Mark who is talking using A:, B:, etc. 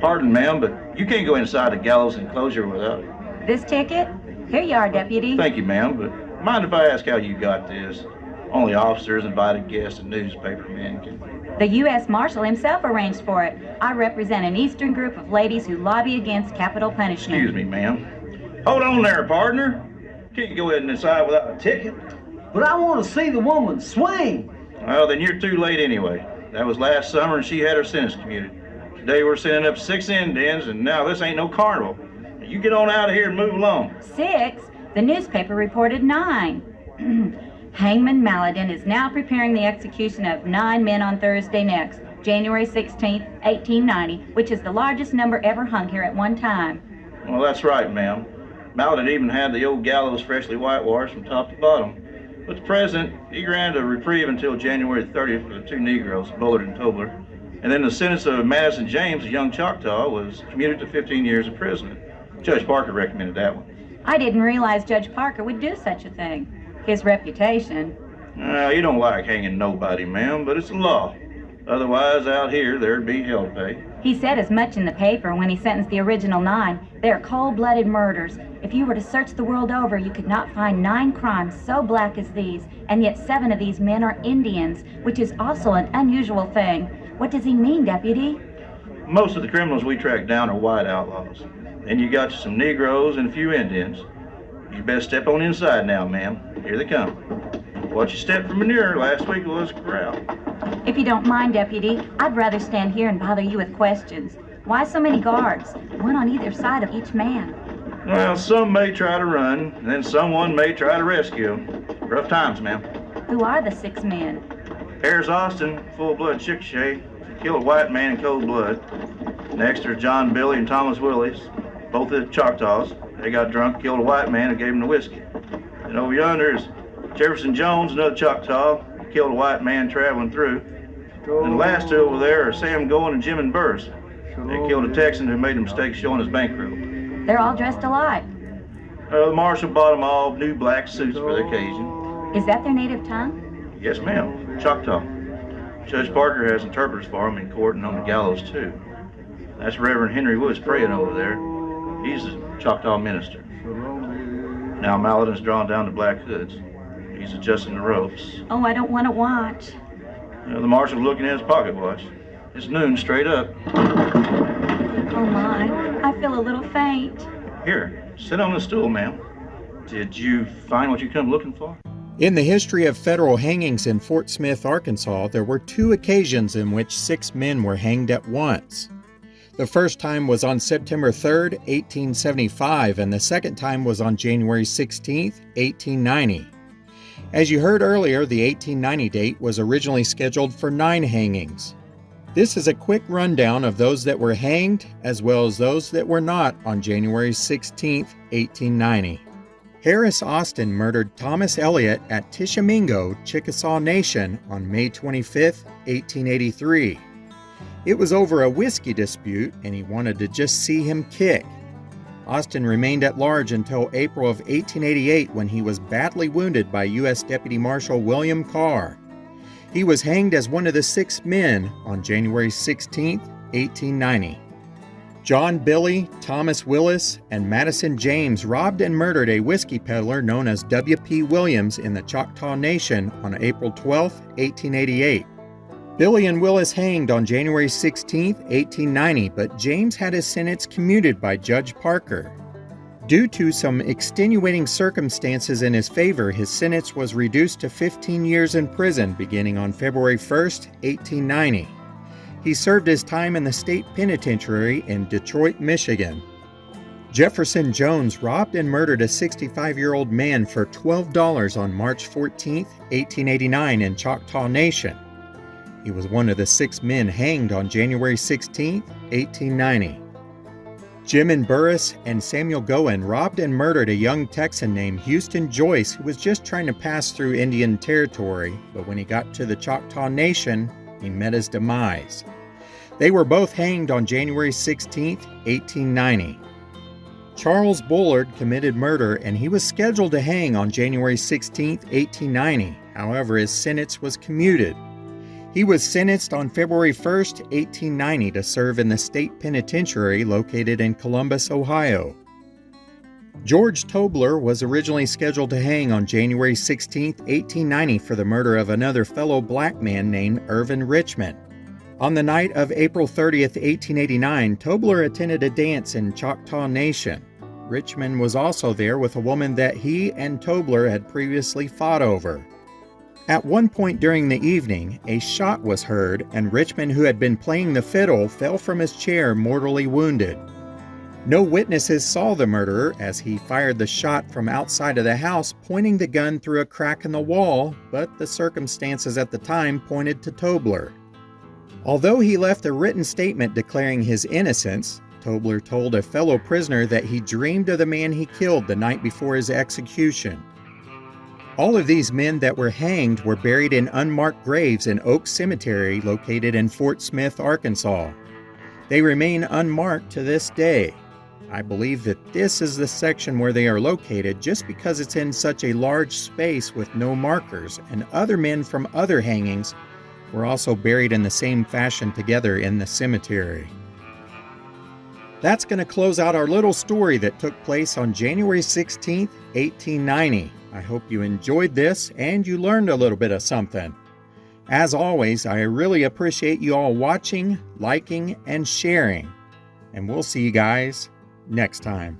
A: Pardon, ma'am, but you can't go inside the gallows enclosure without it.
B: This ticket? Here you are, Deputy.
A: Thank you, ma'am, but mind if I ask how you got this? Only officers, invited guests, and newspapermen can...
B: The U.S. Marshal himself arranged for it. I represent an Eastern group of ladies who lobby against capital punishment.
A: Excuse me, ma'am. Hold on there, partner. Can't you go ahead and inside without a ticket?
C: But I want to see the woman swing.
A: Well, then you're too late anyway. That was last summer and she had her sentence commuted. Today we're sending up 6 Indians, and now this ain't no carnival. You get on out of here and move along.
B: 6? The newspaper reported 9. Hangman Maladin is now preparing the execution of 9 men on Thursday next, January 16th, 1890, which is the largest number ever hung here at one time.
A: Well, that's right, ma'am. Maladin even had the old gallows freshly whitewashed from top to bottom. But the president, he granted a reprieve until January 30th for the 2 Negroes, Bullard and Tobler. And then the sentence of Madison James, a young Choctaw, was commuted to 15 years imprisonment. Judge Parker recommended that one.
B: I didn't realize Judge Parker would do such a thing. His reputation.
A: You don't like hanging nobody, ma'am, but it's the law. Otherwise, out here, there'd be hell to pay.
B: He said as much in the paper when he sentenced the original 9. They're cold-blooded murders. If you were to search the world over, you could not find 9 crimes so black as these, and yet 7 of these men are Indians, which is also an unusual thing. What does he mean, Deputy?
A: Most of the criminals we track down are white outlaws. Then you got some Negroes and a few Indians. You best step on inside now, ma'am. Here they come. Watch your step for manure. Last week was a corral.
B: If you don't mind, Deputy, I'd rather stand here and bother you with questions. Why so many guards? One on either side of each man.
A: Well, some may try to run, and then someone may try to rescue them. Rough times, ma'am.
B: Who are the 6 men?
A: Harris Austin, full-blood Chickasha, killed a white man in cold blood. Next are John Billy and Thomas Willis, both the Choctaws. They got drunk, killed a white man, and gave him the whiskey. And over yonder is Jefferson Jones, another Choctaw, killed a white man traveling through. And the last 2 over there are Sam Goen and Jim and Burris. They killed a Texan who made a mistake showing his bankroll.
B: They're all dressed alike.
A: The marshal bought them all new black suits for the occasion.
B: Is that their native tongue?
A: Yes, ma'am. Choctaw. Judge Parker has interpreters for them in court and on the gallows, too. That's Reverend Henry Woods praying over there. He's a Choctaw minister. Now Maladin's drawn down the black hoods. He's adjusting the ropes.
B: Oh, I don't want to watch.
A: The marshal's looking at his pocket watch. It's noon straight up.
B: Oh, my. I feel a little faint.
A: Here, sit on the stool, ma'am. Did you find what you come looking for?
D: In the history of federal hangings in Fort Smith, Arkansas, there were 2 occasions in which 6 men were hanged at once. The first time was on September 3rd, 1875, and the second time was on January 16th, 1890. As you heard earlier, the 1890 date was originally scheduled for 9 hangings. This is a quick rundown of those that were hanged, as well as those that were not on January 16th, 1890. Harris Austin murdered Thomas Elliott at Tishomingo, Chickasaw Nation on May 25, 1883. It was over a whiskey dispute, and he wanted to just see him kick. Austin remained at large until April of 1888 when he was badly wounded by U.S. Deputy Marshal William Carr. He was hanged as one of the 6 men on January 16, 1890. John Billy, Thomas Willis, and Madison James robbed and murdered a whiskey peddler known as W.P. Williams in the Choctaw Nation on April 12, 1888. Billy and Willis hanged on January 16, 1890, but James had his sentence commuted by Judge Parker. Due to some extenuating circumstances in his favor, his sentence was reduced to 15 years in prison beginning on February 1, 1890. He served his time in the state penitentiary in Detroit, Michigan. Jefferson Jones robbed and murdered a 65-year-old man for $12 on March 14, 1889 in Choctaw Nation. He was one of the 6 men hanged on January 16, 1890. Jim and Burris and Samuel Goen robbed and murdered a young Texan named Houston Joyce who was just trying to pass through Indian territory, but when he got to the Choctaw Nation, he met his demise. They were both hanged on January 16, 1890. Charles Bullard committed murder and he was scheduled to hang on January 16, 1890. However, his sentence was commuted. He was sentenced on February 1st, 1890 to serve in the state penitentiary located in Columbus, Ohio. George Tobler was originally scheduled to hang on January 16, 1890 for the murder of another fellow black man named Irvin Richmond. On the night of April 30, 1889, Tobler attended a dance in Choctaw Nation. Richmond was also there with a woman that he and Tobler had previously fought over. At one point during the evening, a shot was heard, and Richmond, who had been playing the fiddle, fell from his chair mortally wounded. No witnesses saw the murderer as he fired the shot from outside of the house, pointing the gun through a crack in the wall, but the circumstances at the time pointed to Tobler. Although he left a written statement declaring his innocence, Tobler told a fellow prisoner that he dreamed of the man he killed the night before his execution. All of these men that were hanged were buried in unmarked graves in Oak Cemetery located in Fort Smith, Arkansas. They remain unmarked to this day. I believe that this is the section where they are located just because it's in such a large space with no markers, and other men from other hangings were also buried in the same fashion together in the cemetery. That's going to close out our little story that took place on January 16, 1890. I hope you enjoyed this and you learned a little bit of something. As always, I really appreciate you all watching, liking, and sharing. And we'll see you guys next time.